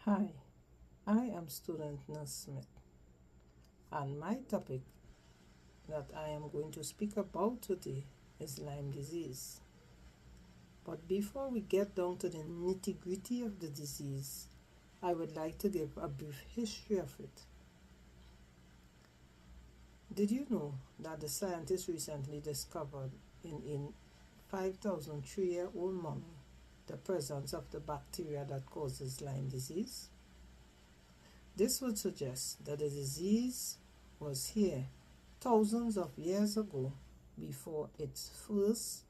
Hi, I am student Nurse Smith, and my topic that I am going to speak about today is Lyme disease. But before we get down to the nitty-gritty of the disease, I would like to give a brief history of it. Did you know that the scientists recently discovered in 5,003-year-old mummy the presence of the bacteria that causes Lyme disease? This would suggest that the disease was here thousands of years ago before its first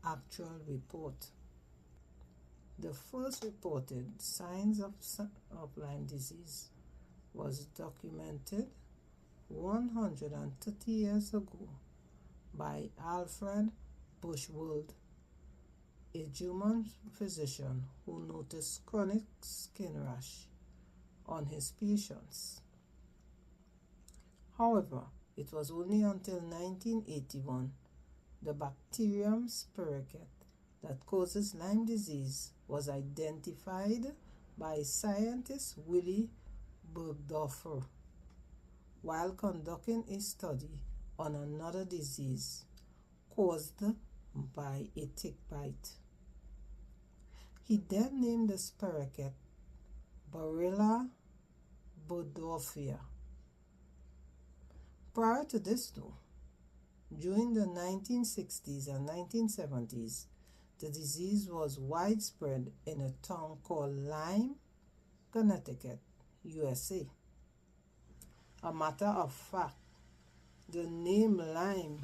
actual report. The first reported signs of Lyme disease was documented 130 years ago by Alfred Bushwold, a German physician who noticed chronic skin rash on his patients. However, it was only until 1981 the bacterium spirochete that causes Lyme disease was identified by scientist Willy Burgdorfer while conducting a study on another disease caused by a tick bite. He then named the spirochete Barilla Burgdorferi. Prior to this, though, during the 1960s and 1970s, the disease was widespread in a town called Lyme, Connecticut, USA. A matter of fact, the name Lyme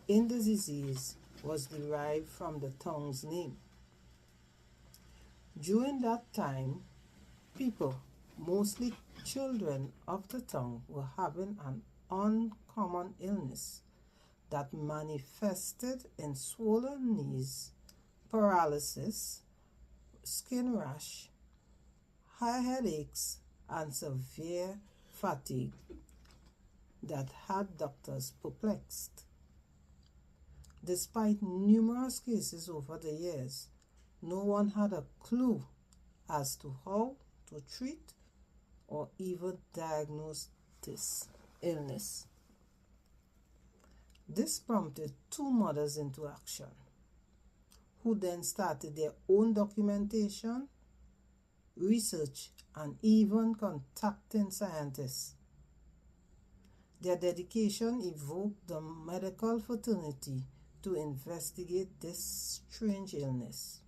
in the disease was derived from the town's name. During that time, people, mostly children of the town, were having an uncommon illness that manifested in swollen knees, paralysis, skin rash, high headaches, and severe fatigue that had doctors perplexed. Despite numerous cases over the years, no one had a clue as to how to treat or even diagnose this illness. This prompted two mothers into action, who then started their own documentation, research, and even contacting scientists. Their dedication evoked the medical fraternity to investigate this strange illness.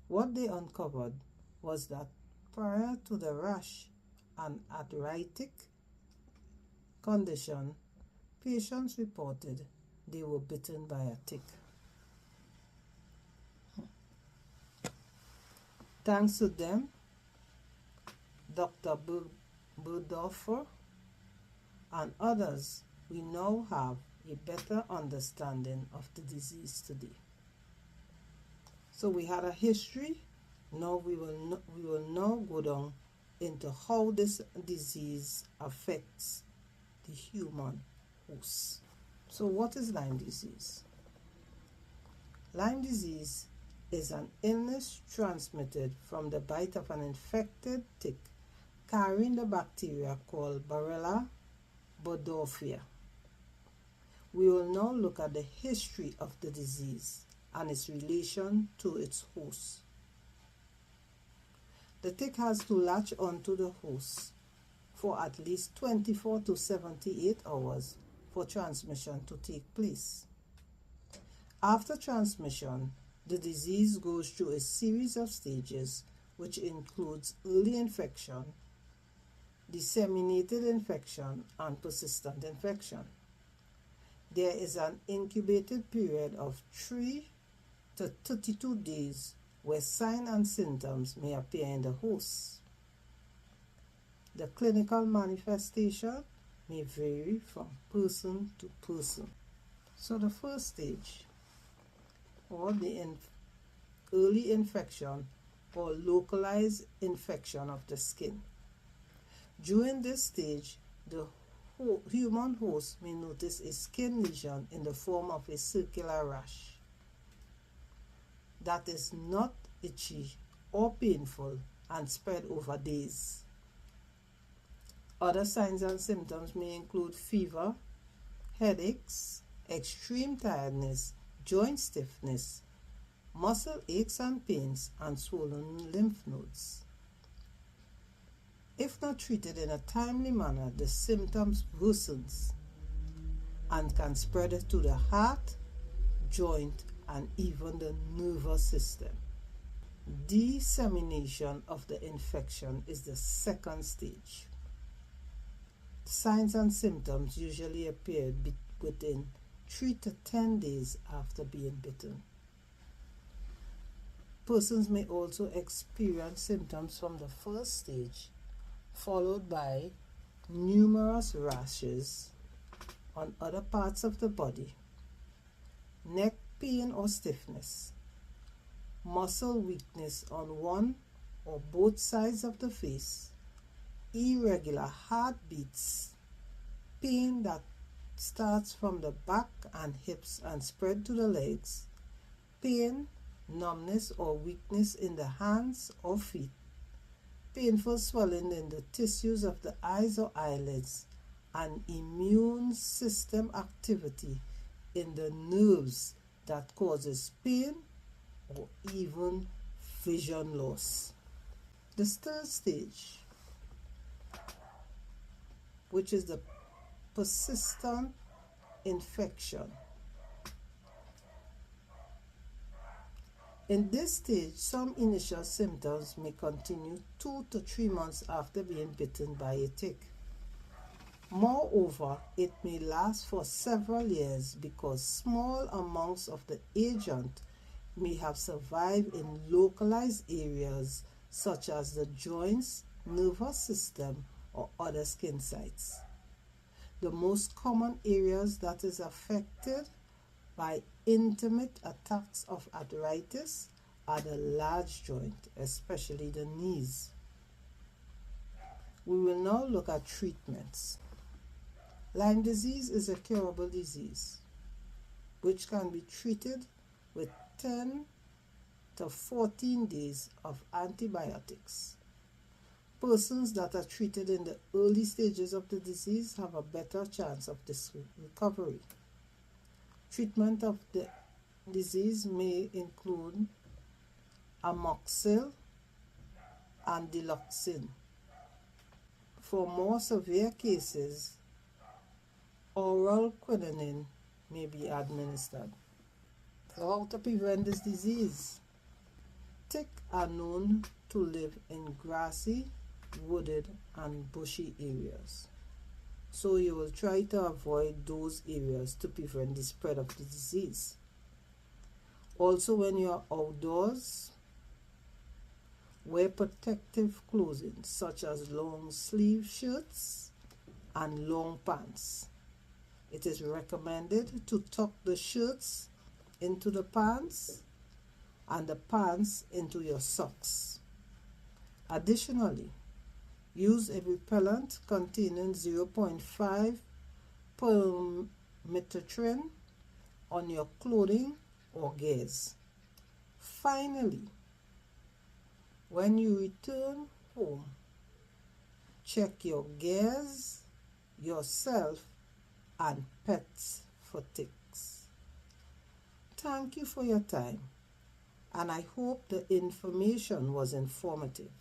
What they uncovered was that prior to the rash and arthritic condition, patients reported they were bitten by a tick. Thanks to them, Dr. Burgdorfer and others, we now have a better understanding of the disease today. So we had a history. Now we will now go down into how this disease affects the human host. So what is Lyme disease? Lyme disease is an illness transmitted from the bite of an infected tick carrying the bacteria called Barilla Burgdorferi. We will now look at the history of the disease and its relation to its host. The tick has to latch onto the host for at least 24 to 78 hours for transmission to take place. After transmission, the disease goes through a series of stages which includes early infection, disseminated infection, and persistent infection. There is an incubated period of 3 to 32 days where signs and symptoms may appear in the host. The clinical manifestation may vary from person to person. So the first stage, or the early infection or localized infection of the skin. During this stage, the human host may notice a skin lesion in the form of a circular rash that is not itchy or painful and spread over days. Other signs and symptoms may include fever, headaches, extreme tiredness, joint stiffness, muscle aches and pains, and swollen lymph nodes. If not treated in a timely manner, the symptoms worsens and can spread to the heart, joint, and even the nervous system. Dissemination of the infection is the second stage. Signs and symptoms usually appear within 3 to 10 days after being bitten. Persons may also experience symptoms from the first stage, followed by numerous rashes on other parts of the body, neck pain or stiffness, muscle weakness on one or both sides of the face, irregular heartbeats, pain that starts from the back and hips and spread to the legs, pain, numbness or weakness in the hands or feet, painful swelling in the tissues of the eyes or eyelids, and immune system activity in the nerves that causes pain or even vision loss. The third stage, which is the persistent infection. In this stage, some initial symptoms may continue 2 to 3 months after being bitten by a tick. Moreover, it may last for several years because small amounts of the agent may have survived in localized areas such as the joints, nervous system, or other skin sites. The most common areas that is affected by intimate attacks of arthritis are the large joint, especially the knees. We will now look at treatments. Lyme disease is a curable disease which can be treated with 10 to 14 days of antibiotics. Persons that are treated in the early stages of the disease have a better chance of this recovery. Treatment of the disease may include amoxicillin and diloxin. For more severe cases, oral quinine may be administered. So how to prevent this disease? Ticks are known to live in grassy, wooded, and bushy areas. So you will try to avoid those areas to prevent the spread of the disease. Also, when you are outdoors, wear protective clothing such as long sleeve shirts and long pants. It is recommended to tuck the shirts into the pants and the pants into your socks. Additionally, use a repellent containing 0.5 permethrin on your clothing or gears. Finally, when you return home, check your gears, yourself, and pets for ticks. Thank you for your time, and I hope the information was informative.